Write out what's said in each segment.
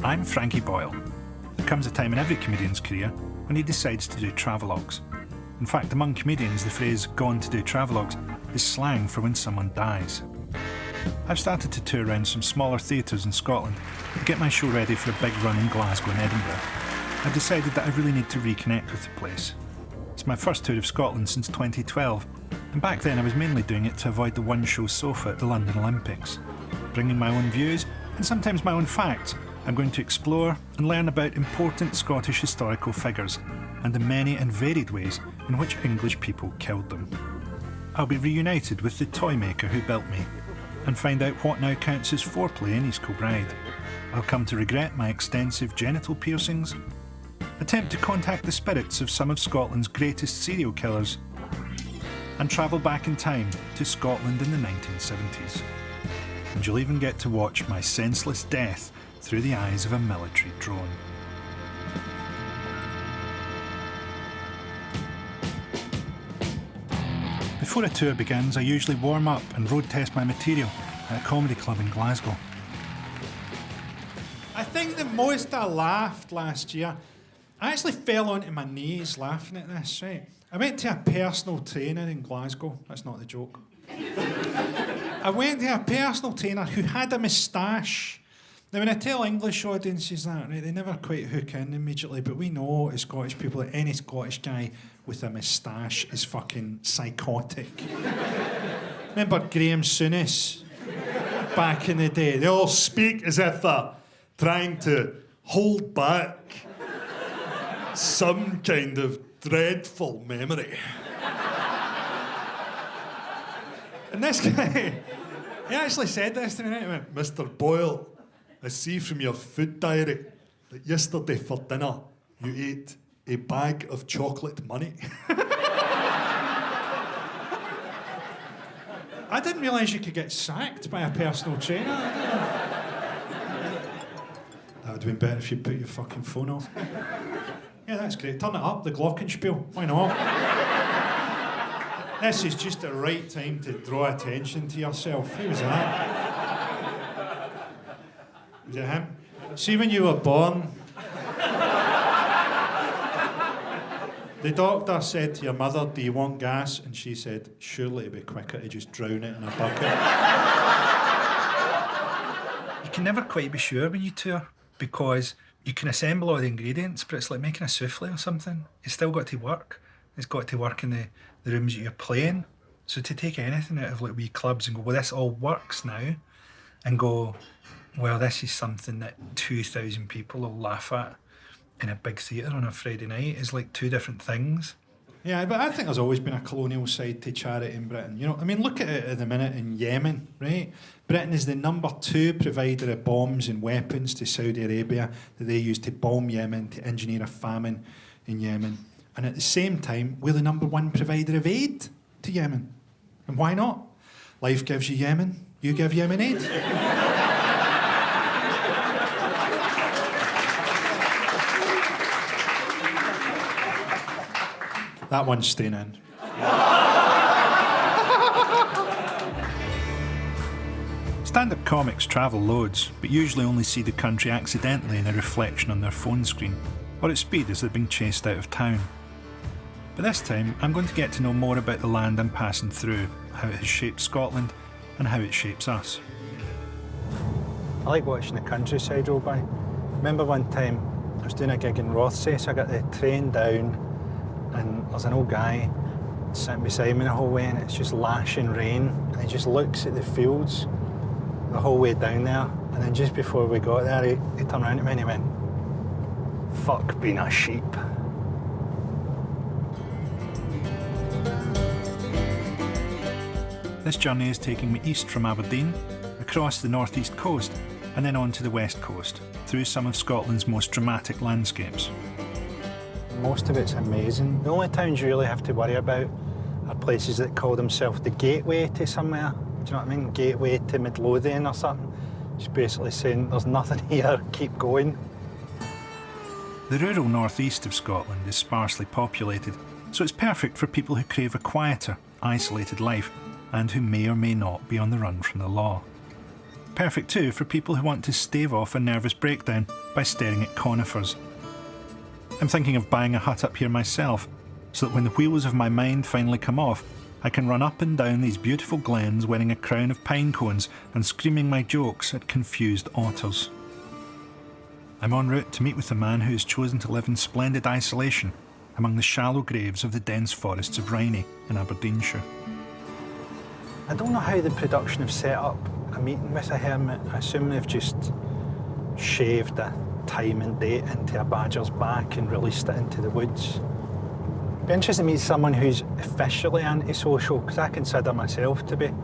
I'm Frankie Boyle. There comes a time in every comedian's career when he decides to do travelogues. In fact, among comedians, the phrase "gone to do travelogues" is slang for when someone dies. I've started to tour around some smaller theatres in Scotland to get my show ready for a big run in Glasgow and Edinburgh. I've decided that I really need to reconnect with the place. It's my first tour of Scotland since 2012, and back then I was mainly doing it to avoid the one-show sofa at the London Olympics. Bringing my own views, and sometimes my own facts, I'm going to explore and learn about important Scottish historical figures and the many and varied ways in which English people killed them. I'll be reunited with the toy maker who built me and find out what now counts as foreplay in East Kilbride. I'll come to regret my extensive genital piercings, attempt to contact the spirits of some of Scotland's greatest serial killers, and travel back in time to Scotland in the 1970s. And you'll even get to watch my senseless death through the eyes of a military drone. Before a tour begins, I usually warm up and road test my material at a comedy club in Glasgow. I think the most I laughed last year, I actually fell onto my knees laughing at this, right? I went to a personal trainer in Glasgow. That's not the joke. I went to a personal trainer who had a moustache. Now, when I tell English audiences that, right, they never quite hook in immediately, but we know as Scottish people that any Scottish guy with a moustache is fucking psychotic. Remember Graham Souness? Back in the day. They all speak as if they're trying to hold back some kind of dreadful memory. And this guy, he actually said this to me, right? He went, "Mr. Boyle, I see from your food diary that yesterday for dinner you ate a bag of chocolate money." I didn't realise you could get sacked by a personal trainer. That would have been better if you put your fucking phone off. Yeah, that's great. Turn it up, the glockenspiel. Why not? This is just the right time to draw attention to yourself. Who was that? Was it him? See, when you were born, the doctor said to your mother, "Do you want gas?" And she said, "Surely it'd be quicker to just drown it in a bucket." You can never quite be sure when you tour, because you can assemble all the ingredients, but it's like making a souffle or something. It's still got to work. It's got to work in the rooms that you're playing. So to take anything out of like wee clubs and go, "Well, this all works now," and go, "Well, this is something that 2,000 people will laugh at in a big theatre on a Friday night," is like two different things. Yeah, but I think there's always been a colonial side to charity in Britain. You know, I mean, look at it at the minute in Yemen, right? Britain is the #2 provider of bombs and weapons to Saudi Arabia that they use to bomb Yemen, to engineer a famine in Yemen. And at the same time, we're the #1 provider of aid to Yemen. And why not? Life gives you Yemen, you give Yemen aid. That one's staying in. Stand-up comics travel loads, but usually only see the country accidentally in a reflection on their phone screen, or at speed as they're being chased out of town. But this time, I'm going to get to know more about the land I'm passing through, how it has shaped Scotland, and how it shapes us. I like watching the countryside roll by. Remember one time, I was doing a gig in Rothesay, so I got the train down, and there's an old guy sitting beside me the whole way, and it's just lashing rain, and he just looks at the fields the whole way down there, and then just before we got there, he turned around to me and he went, "Fuck being a sheep." This journey is taking me east from Aberdeen, across the northeast coast, and then on to the west coast, through some of Scotland's most dramatic landscapes. Most of it's amazing. The only towns you really have to worry about are places that call themselves the gateway to somewhere. Do you know what I mean? Gateway to Midlothian or something. It's basically saying there's nothing here, keep going. The rural northeast of Scotland is sparsely populated, so it's perfect for people who crave a quieter, isolated life and who may or may not be on the run from the law. perfect too for people who want to stave off a nervous breakdown by staring at conifers. I'm thinking of buying a hut up here myself, so that when the wheels of my mind finally come off, I can run up and down these beautiful glens wearing a crown of pine cones and screaming my jokes at confused otters. I'm en route to meet with the man who has chosen to live in splendid isolation among the shallow graves of the dense forests of Rhynie in Aberdeenshire. I don't know how the production have set up a meeting with a hermit. I assume they've just shaved a time and date into a badger's back and released it into the woods. Be interested to meet someone who's officially antisocial, because I consider myself to be a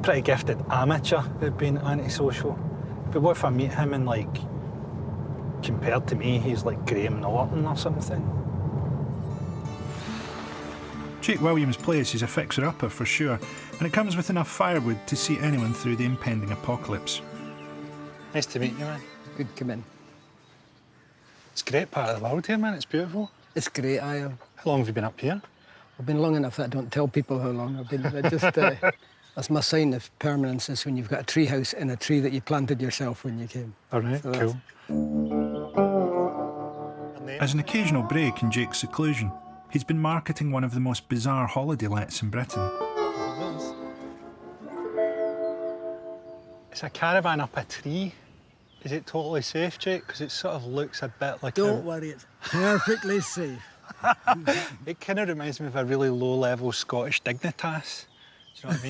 pretty gifted amateur at being antisocial. But what if I meet him and, like, compared to me, he's like Graham Norton or something? Jake Williams' place is a fixer-upper for sure, and it comes with enough firewood to see anyone through the impending apocalypse. Nice to meet you, man. Good, come in. It's a great part of the world here, man. It's beautiful. It's great, I am. How long have you been up here? I've been long enough that I don't tell people how long I've been. That's my sign of permanence, is when you've got a tree house in a tree that you planted yourself when you came. All right, So cool. As an occasional break in Jake's seclusion, he's been marketing one of the most bizarre holiday lets in Britain. It's a caravan up a tree. Is it totally safe, Jake? Because it sort of looks a bit like Don't worry, it's perfectly safe. It kind of reminds me of a really low-level Scottish dignitas. Do you know what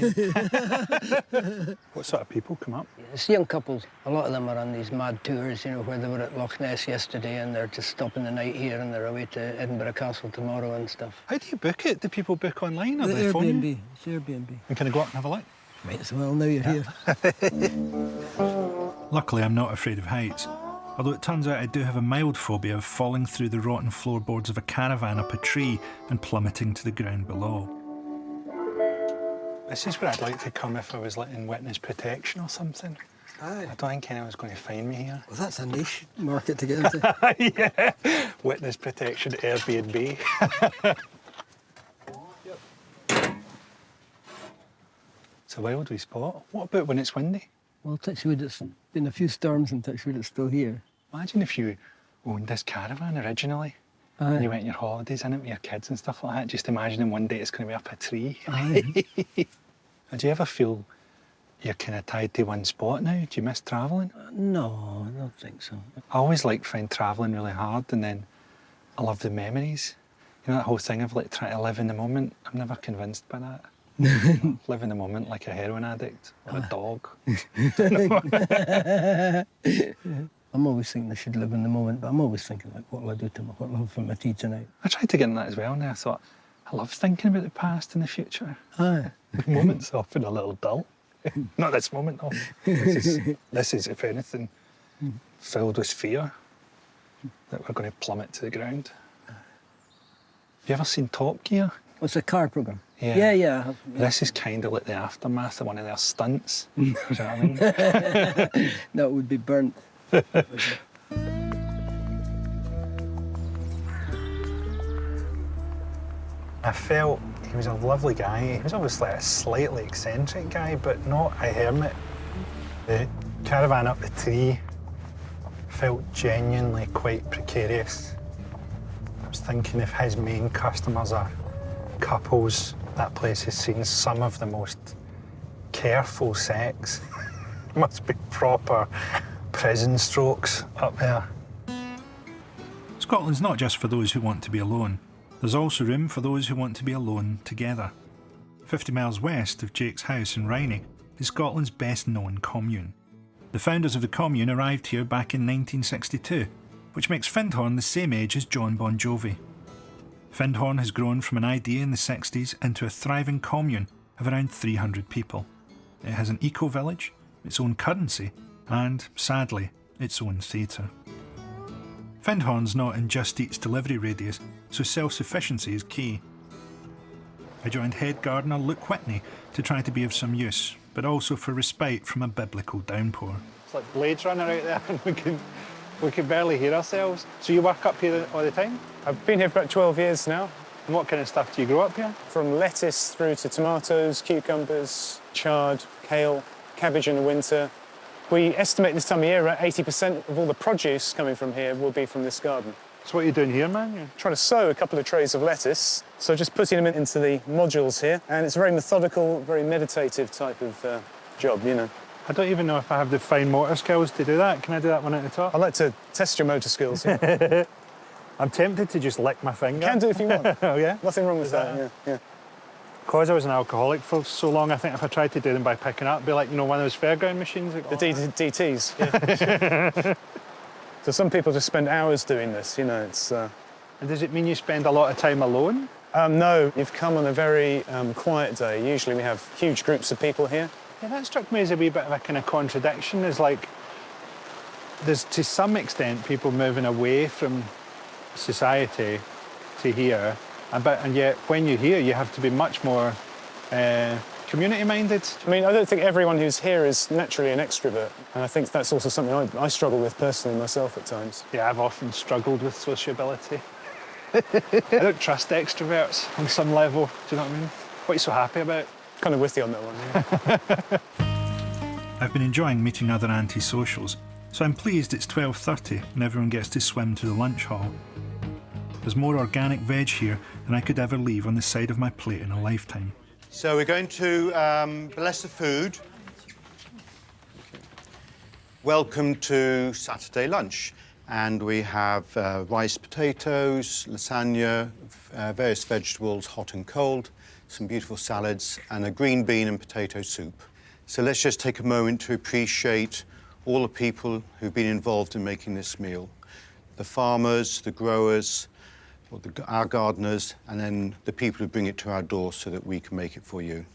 I mean? What sort of people come up? It's young couples. A lot of them are on these mad tours, you know, where they were at Loch Ness yesterday and they're just stopping the night here and they're away to Edinburgh Castle tomorrow and stuff. How do you book it? Do people book online or The they phone Airbnb. you? It's Airbnb. And can I go up and have a look? Might as well, now you're here. Luckily, I'm not afraid of heights. Although it turns out I do have a mild phobia of falling through the rotten floorboards of a caravan up a tree and plummeting to the ground below. This is where I'd like to come if I was like in witness protection or something. Aye. I don't think anyone's going to find me here. Well, that's a niche market to get into. Yeah, witness protection Airbnb. It's a wild wee spot. What about when it's windy? Well, touchwood, it's been a few storms and touchwood, it's still here. Imagine if you owned this caravan originally Aye. and you went on your holidays in it with your kids and stuff like that. Just imagining one day it's going to be up a tree. Aye. Do you ever feel you're kind of tied to one spot now? Do you miss travelling? No, I don't think so. I always find travelling really hard, and then I love the memories. You know, that whole thing of like trying to live in the moment. I'm never convinced by that. Live in the moment like a heroin addict or a dog. I'm always thinking I should live in the moment, but I'm always thinking, like, what will I do to what will I have for my tea tonight? I tried to get in that as well, and I thought, I love thinking about the past and the future. Aye. The moment's often a little dull. Not this moment, though. This is, if anything, filled with fear that we're going to plummet to the ground. Have you ever seen Top Gear? What's a car programme? Yeah. Yeah, I have. Yeah. This is kind of like the aftermath of one of their stunts. Do you know what I mean? That would be burnt. I felt he was a lovely guy. He was obviously a slightly eccentric guy, but not a hermit. The caravan up the tree felt genuinely quite precarious. I was thinking if his main customers are couples, that place has seen some of the most careful sex. Must be proper prison strokes up there. Scotland's not just for those who want to be alone. There's also room for those who want to be alone together. 50 miles west of Jake's house in Rhynie is Scotland's best-known commune. The founders of the commune arrived here back in 1962, which makes Findhorn the same age as John Bon Jovi. Findhorn has grown from an idea in the 60s into a thriving commune of around 300 people. It has an eco-village, its own currency, and, sadly, its own theatre. Findhorn's not in Just Eat's delivery radius, so self-sufficiency is key. I joined head gardener Luke Whitney to try to be of some use, but also for respite from a biblical downpour. It's like Blade Runner out there, and we can barely hear ourselves. So you work up here all the time? I've been here for about 12 years now. And what kind of stuff do you grow up here? From lettuce through to tomatoes, cucumbers, chard, kale, cabbage in the winter. We estimate this time of year, 80% of all the produce coming from here will be from this garden. So what are you doing here, man? You're Trying to sow a couple of trays of lettuce. So just putting them into the modules here. And it's a very methodical, very meditative type of job, you know. I don't even know if I have the fine motor skills to do that. Can I do that one at a top? I'd like to test your motor skills. Yeah. I'm tempted to just lick my finger. You can do if you want. Oh, yeah? Nothing wrong with that, yeah. Because I was an alcoholic for so long, I think if I tried to do them by picking up, it'd be like, you know, one of those fairground machines. Like, The DTs. Yeah. So some people just spend hours doing this, you know, it's... And does it mean you spend a lot of time alone? No, you've come on a very quiet day. Usually we have huge groups of people here. Yeah, that struck me as a wee bit of a kind of contradiction. Is like, there's to some extent people moving away from society to here, and yet when you're here, you have to be much more community-minded. I mean, I don't think everyone who's here is naturally an extrovert, and I think that's also something I struggle with personally myself at times. Yeah, I've often struggled with sociability. I don't trust extroverts on some level, do you know what I mean? What are you so happy about? Kind of with you on that one, yeah. I've been enjoying meeting other anti-socials, so I'm pleased it's 12:30 and everyone gets to swim to the lunch hall. There's more organic veg here than I could ever leave on the side of my plate in a lifetime. So we're going to bless the food. Welcome to Saturday lunch. And we have rice, potatoes, lasagna, various vegetables, hot and cold, some beautiful salads, and a green bean and potato soup. So let's just take a moment to appreciate all the people who've been involved in making this meal. The farmers, the growers, our gardeners, and then the people who bring it to our door so that we can make it for you.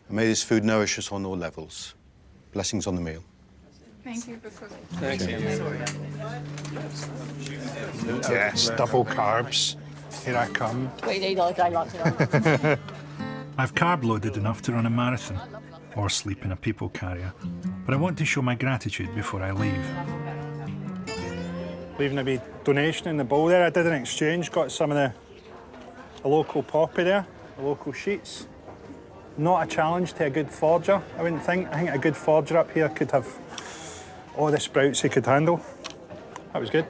And may this food nourish us on all levels. Blessings on the meal. Thank you for cooking. Thank you. Yes, double carbs. Here I come. I've carb loaded enough to run a marathon or sleep in a people carrier, but I want to show my gratitude before I leave. Leaving a wee donation in the bowl there. I did an exchange, got some of the local poppy there, the local sheets. Not a challenge to a good forger, I wouldn't think. I think a good forger up here could have all the sprouts he could handle. That was good.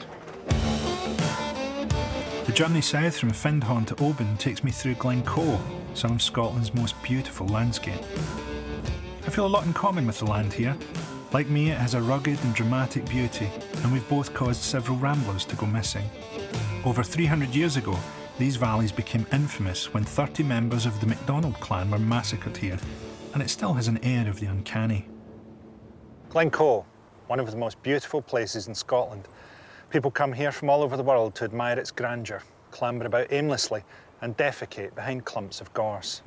The journey south from Findhorn to Oban takes me through Glencoe, some of Scotland's most beautiful landscape. I feel a lot in common with the land here. Like me, it has a rugged and dramatic beauty, and we've both caused several ramblers to go missing. Over 300 years ago, these valleys became infamous when 30 members of the MacDonald clan were massacred here, and it still has an air of the uncanny. Glencoe, one of the most beautiful places in Scotland. People come here from all over the world to admire its grandeur, clamber about aimlessly, and defecate behind clumps of gorse.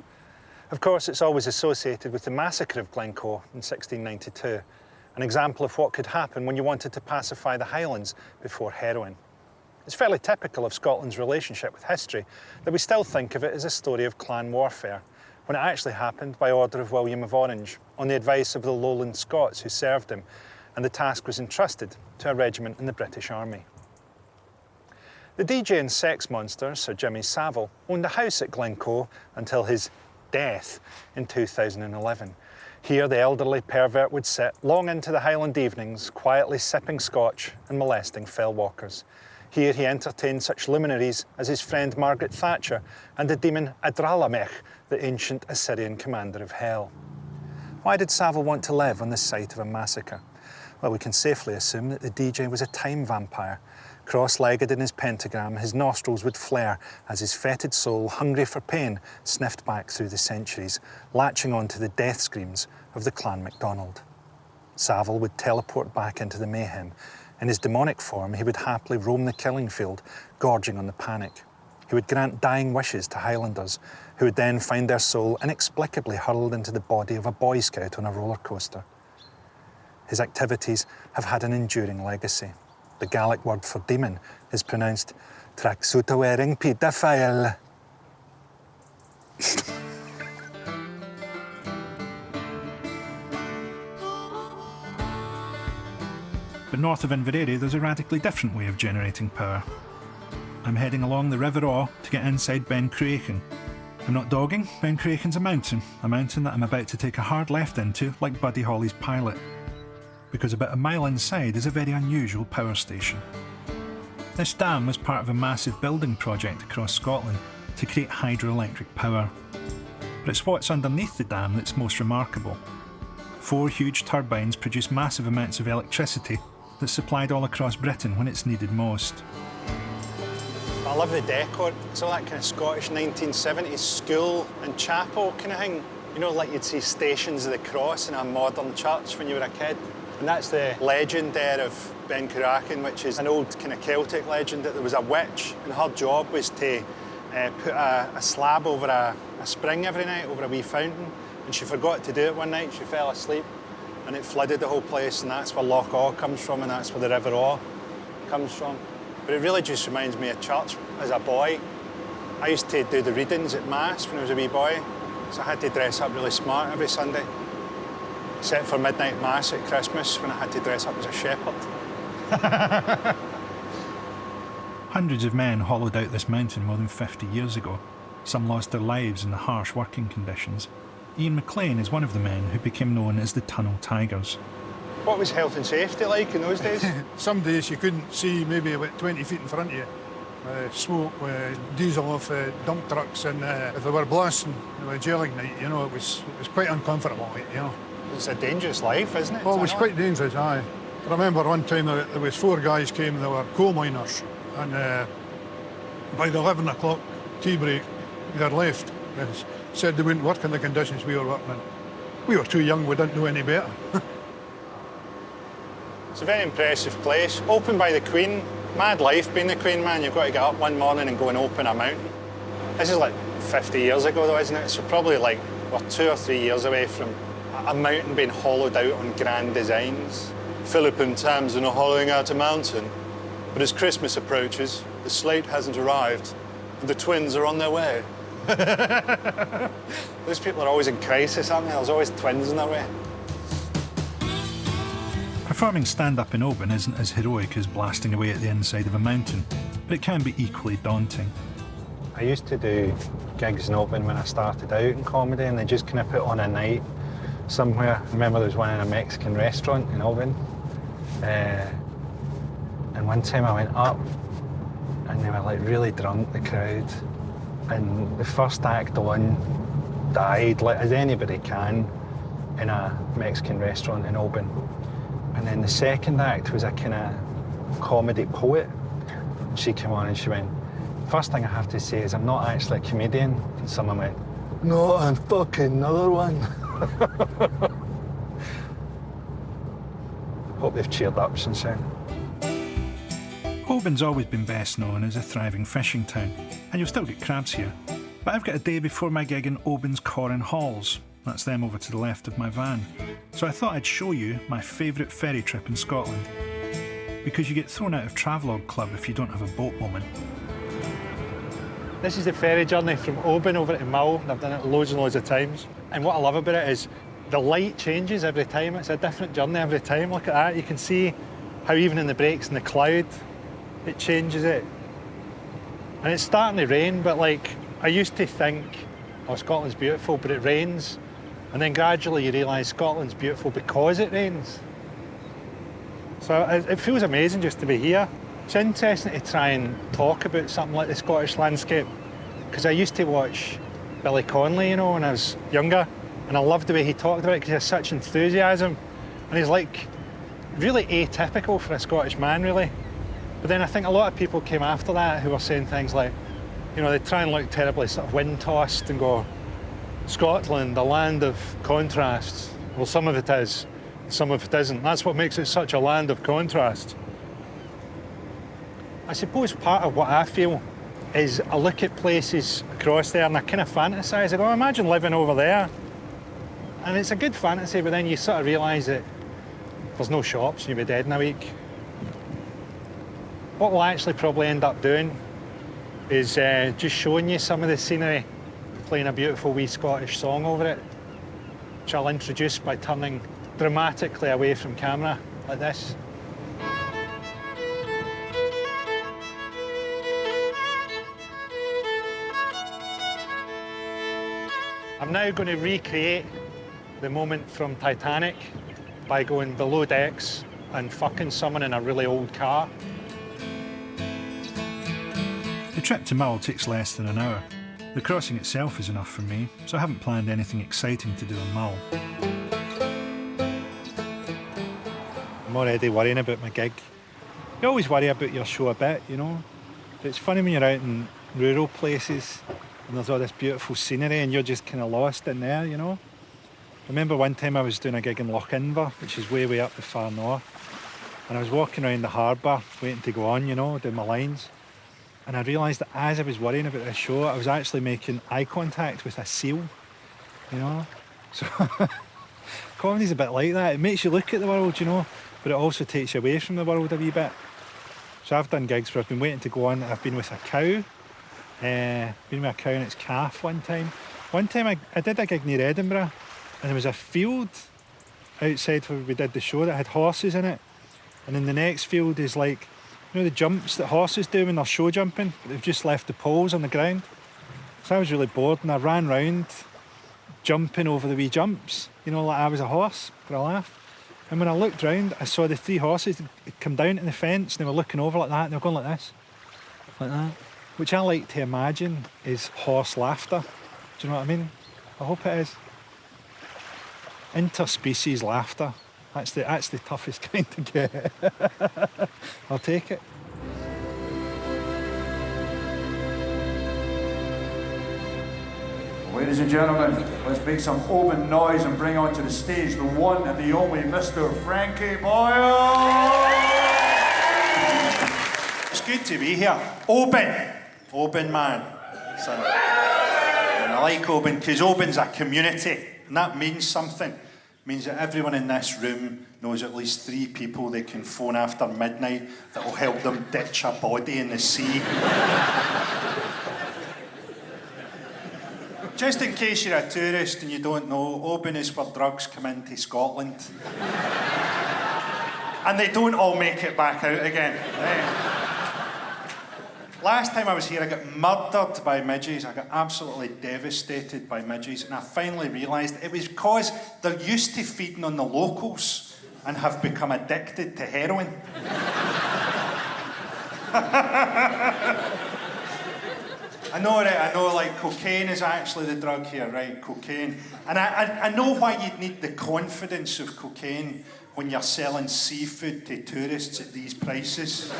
Of course, it's always associated with the massacre of Glencoe in 1692, an example of what could happen when you wanted to pacify the Highlands before heroin. It's fairly typical of Scotland's relationship with history that we still think of it as a story of clan warfare, when it actually happened by order of William of Orange, on the advice of the Lowland Scots who served him, and the task was entrusted to a regiment in the British Army. The DJ and sex monster, Sir Jimmy Savile, owned a house at Glencoe until his death in 2011. Here, the elderly pervert would sit long into the Highland evenings, quietly sipping scotch and molesting fellwalkers. Here, he entertained such luminaries as his friend Margaret Thatcher and the demon Adralamech, the ancient Assyrian commander of hell. Why did Savile want to live on the site of a massacre? Well, we can safely assume that the DJ was a time vampire. Cross-legged in his pentagram, his nostrils would flare as his fetid soul, hungry for pain, sniffed back through the centuries, latching on to the death screams of the Clan MacDonald. Savile would teleport back into the mayhem. In his demonic form, he would happily roam the killing field, gorging on the panic. He would grant dying wishes to Highlanders, who would then find their soul inexplicably hurled into the body of a Boy Scout on a roller coaster. His activities have had an enduring legacy. The Gaelic word for demon is pronounced traxuta-wearing pedophile. But north of Inveraray, there's a radically different way of generating power. I'm heading along the River Awe to get inside Ben Cruachan. I'm not dogging, Ben Cruachan's a mountain that I'm about to take a hard left into like Buddy Holly's pilot. Because about a mile inside is a very unusual power station. This dam was part of a massive building project across Scotland to create hydroelectric power. But it's what's underneath the dam that's most remarkable. 4 huge turbines produce massive amounts of electricity that's supplied all across Britain when it's needed most. I love the decor. It's all that kind of Scottish 1970s school and chapel kind of thing. You know, like you'd see Stations of the Cross in a modern church when you were a kid. And that's the legend there of Ben Cruachan, which is an old kind of Celtic legend that there was a witch and her job was to put a slab over a spring every night, over a wee fountain. And she forgot to do it one night, she fell asleep and it flooded the whole place, and that's where Loch Awe comes from and that's where the River Awe comes from. But it really just reminds me of church as a boy. I used to do the readings at Mass when I was a wee boy, so I had to dress up really smart every Sunday. Except for midnight Mass at Christmas when I had to dress up as a shepherd. Hundreds of men hollowed out this mountain more than 50 years ago. Some lost their lives in the harsh working conditions. Ian McLean is one of the men who became known as the Tunnel Tigers. What was health and safety like in those days? Some days you couldn't see maybe about 20 feet in front of you. Smoke, diesel off dump trucks, and if they were blasting gel ignite, you know, it was quite uncomfortable, you know. It's a dangerous life, isn't it? Well, it was quite dangerous, aye. I remember one time there was 4 guys came, they were coal miners, and by the 11 o'clock tea break, they had left. They said they wouldn't work in the conditions we were working in. We were too young, we didn't know any better. It's a very impressive place. Opened by the Queen. Mad life being the Queen, man. You've got to get up one morning and go and open a mountain. This is like 50 years ago though, isn't it? So probably like we're 2 or 3 years away from a mountain being hollowed out on grand designs. Philip and Tamsin are hollowing out a mountain, but as Christmas approaches, the slate hasn't arrived and the twins are on their way. Those people are always in crisis, aren't they? There's always twins in their way. Performing stand-up in Oban isn't as heroic as blasting away at the inside of a mountain, but it can be equally daunting. I used to do gigs in Oban when I started out in comedy, and they just kind of put on a night somewhere. I remember there was one in a Mexican restaurant in Oban, and one time I went up and they were like really drunk, the crowd, and the first act on died, like as anybody can, in a Mexican restaurant in Oban. And then the second act was a kind of comedic poet. She came on and she went, "First thing I have to say is I'm not actually a comedian." And someone went, "No, I'm fucking another one." Hope they've cheered up since then. Oban's always been best known as a thriving fishing town, and you'll still get crabs here. But I've got a day before my gig in Oban's Corran Halls. That's them over to the left of my van. So I thought I'd show you my favourite ferry trip in Scotland. Because you get thrown out of Travelodge Club if you don't have a boat moment. This is the ferry journey from Oban over to Mull. I've done it loads and loads of times. And what I love about it is the light changes every time. It's a different journey every time. Look at that. You can see how even in the breaks in the cloud, it changes it. And it's starting to rain, but like, I used to think, oh, Scotland's beautiful, but it rains. And then gradually you realise Scotland's beautiful because it rains. So it feels amazing just to be here. It's interesting to try and talk about something like the Scottish landscape, because I used to watch Billy Connolly, you know, when I was younger, and I loved the way he talked about it because he has such enthusiasm. And he's like really atypical for a Scottish man, really. But then I think a lot of people came after that who were saying things like, you know, they try and look terribly sort of wind-tossed and go, Scotland, a land of contrasts. Well, some of it is, some of it isn't. That's what makes it such a land of contrast. I suppose part of what I feel is I look at places across there and I kind of fantasise. I go, imagine living over there. And it's a good fantasy, but then you sort of realise that there's no shops and you'll be dead in a week. What we'll actually probably end up doing is just showing you some of the scenery, playing a beautiful wee Scottish song over it, which I'll introduce by turning dramatically away from camera, like this. I'm now going to recreate the moment from Titanic by going below decks and fucking someone in a really old car. The trip to Mull takes less than an hour. The crossing itself is enough for me, so I haven't planned anything exciting to do in Mull. I'm already worrying about my gig. You always worry about your show a bit, you know. But it's funny when you're out in rural places and there's all this beautiful scenery and you're just kind of lost in there, you know. I remember one time I was doing a gig in Lochaber, which is way up the far north, and I was walking around the harbour waiting to go on, you know, doing my lines, and I realised that as I was worrying about this show, I was actually making eye contact with a seal, you know. So comedy's a bit like that. It makes you look at the world, you know, but it also takes you away from the world a wee bit. So I've done gigs where I've been waiting to go on. I've been with a cow. Been with a cow and its calf one time. One time I did a gig near Edinburgh and there was a field outside where we did the show that had horses in it. And then the next field is like, you know, the jumps that horses do when they're show jumping, but they've just left the poles on the ground. So I was really bored and I ran round jumping over the wee jumps, you know, like I was a horse for a laugh. And when I looked round, I saw the 3 horses come down to the fence and they were looking over like that and they were going like this, like that, which I like to imagine is horse laughter. Do you know what I mean? I hope it is. Interspecies laughter. That's the toughest kind to get. I'll take it. Ladies and gentlemen, let's make some Oban noise and bring onto the stage the one and the only Mr. Frankie Boyle! It's good to be here. Oban man. So, and I like Oban because Oban's a community, and that means something. It means that everyone in this room knows at least 3 people they can phone after midnight that will help them ditch a body in the sea. Just in case you're a tourist and you don't know, Oban is where drugs come into Scotland. And they don't all make it back out again. Last time I was here, I got murdered by midges. I got absolutely devastated by midges. And I finally realised it was because they're used to feeding on the locals and have become addicted to heroin. I know, right? I know, like, cocaine is actually the drug here, right? Cocaine. And I know why you'd need the confidence of cocaine when you're selling seafood to tourists at these prices.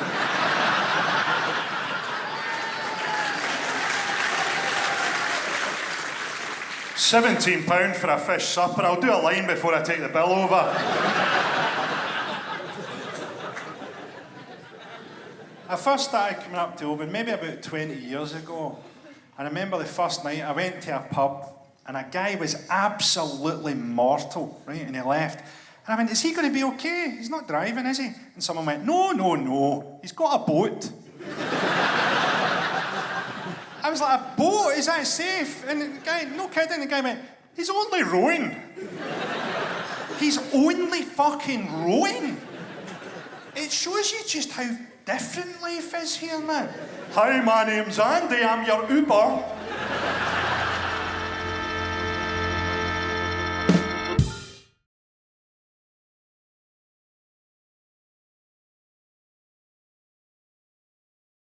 £17 for a fish supper. I'll do a line before I take the bill over. I first started coming up to Oban maybe about 20 years ago. And I remember the first night I went to a pub and a guy was absolutely mortal, right? And he left. And I went, is he going to be okay? He's not driving, is he? And someone went, no. He's got a boat. I was like, a boat? Is that safe? And the guy, no kidding, the guy went, he's only rowing. He's only fucking rowing. It shows you just how different life is here now. Hi, my name's Andy, I'm your Uber.